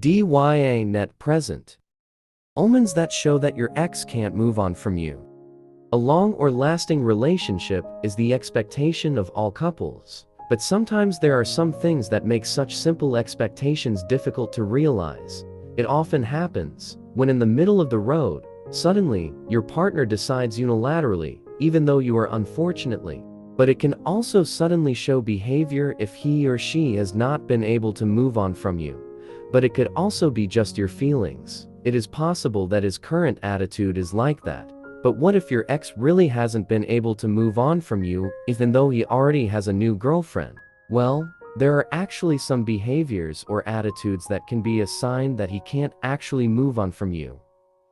DYA net present. Omens that show that your ex can't move on from you. A long or lasting relationship is the expectation of all couples, but sometimes there are some things that make such simple expectations difficult to realize. It often happens when in the middle of the road, suddenly, your partner decides unilaterally, even though you are unfortunately. But it can also suddenly show behavior if he or she has not been able to move on from you. But it could also be just your feelings. It is possible that his current attitude is like that. But what if your ex really hasn't been able to move on from you, even though he already has a new girlfriend? Well, there are actually some behaviors or attitudes that can be a sign that he can't actually move on from you.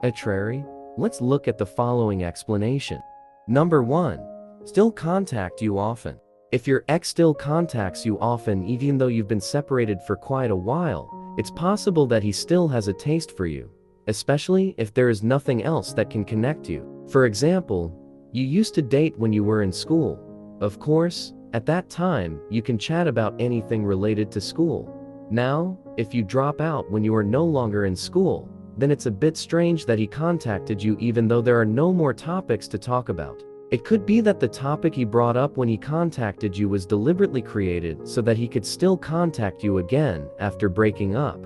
Arbitrary? Let's look at the following explanation. Number 1. Still contact you often. If your ex still contacts you often even though you've been separated for quite a while, it's possible that he still has a taste for you, especially if there is nothing else that can connect you. For example, you used to date when you were in school. Of course, at that time, you can chat about anything related to school. Now, if you drop out when you are no longer in school, then it's a bit strange that he contacted you even though there are no more topics to talk about. It could be that the topic he brought up when he contacted you was deliberately created so that he could still contact you again after breaking up.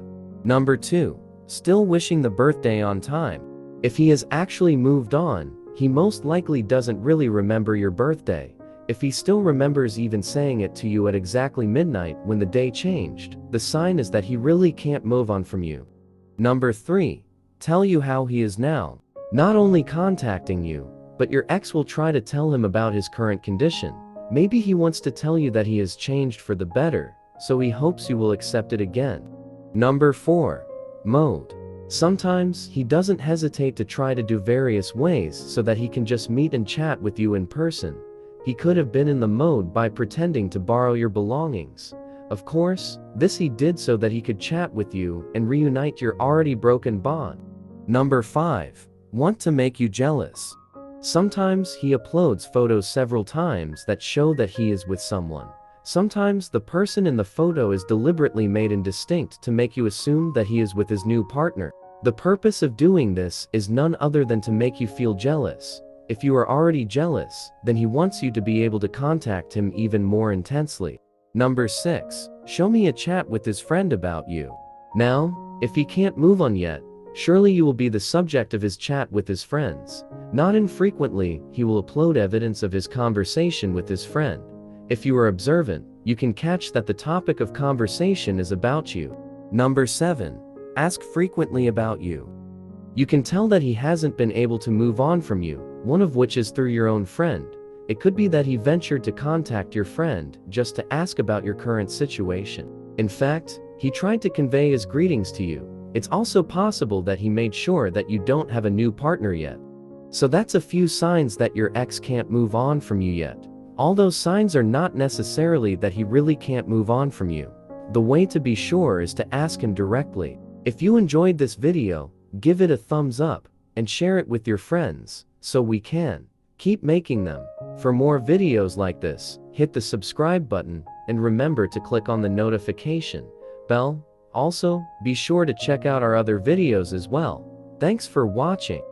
Number 2. Still wishing the birthday on time. If he has actually moved on, he most likely doesn't really remember your birthday. If he still remembers even saying it to you at exactly midnight when the day changed, the sign is that he really can't move on from you. Number 3. Tell you how he is now. Not only contacting you, but your ex will try to tell him about his current condition. Maybe he wants to tell you that he has changed for the better, so he hopes you will accept it again. Number 4. Mode. Sometimes he doesn't hesitate to try to do various ways so that he can just meet and chat with you in person. He could have been in the mode by pretending to borrow your belongings. Of course, this he did so that he could chat with you and reunite your already broken bond. Number 5. Want to make you jealous. Sometimes he uploads photos several times that show that he is with someone. Sometimes the person in the photo is deliberately made indistinct to make you assume that he is with his new partner. The purpose of doing this is none other than to make you feel jealous. If you are already jealous, then he wants you to be able to contact him even more intensely. Number 6. Show me a chat with his friend about you. Now, if he can't move on yet, surely you will be the subject of his chat with his friends. Not infrequently, he will upload evidence of his conversation with his friend. If you are observant, you can catch that the topic of conversation is about you. Number 7. Ask frequently about you. You can tell that he hasn't been able to move on from you, one of which is through your own friend. It could be that he ventured to contact your friend just to ask about your current situation. In fact, he tried to convey his greetings to you. It's also possible that he made sure that you don't have a new partner yet. So that's a few signs that your ex can't move on from you yet. All those signs are not necessarily that he really can't move on from you. The way to be sure is to ask him directly. If you enjoyed this video, give it a thumbs up and share it with your friends so we can keep making them. For more videos like this, hit the subscribe button and remember to click on the notification bell. Also, be sure to check out our other videos as well. Thanks for watching.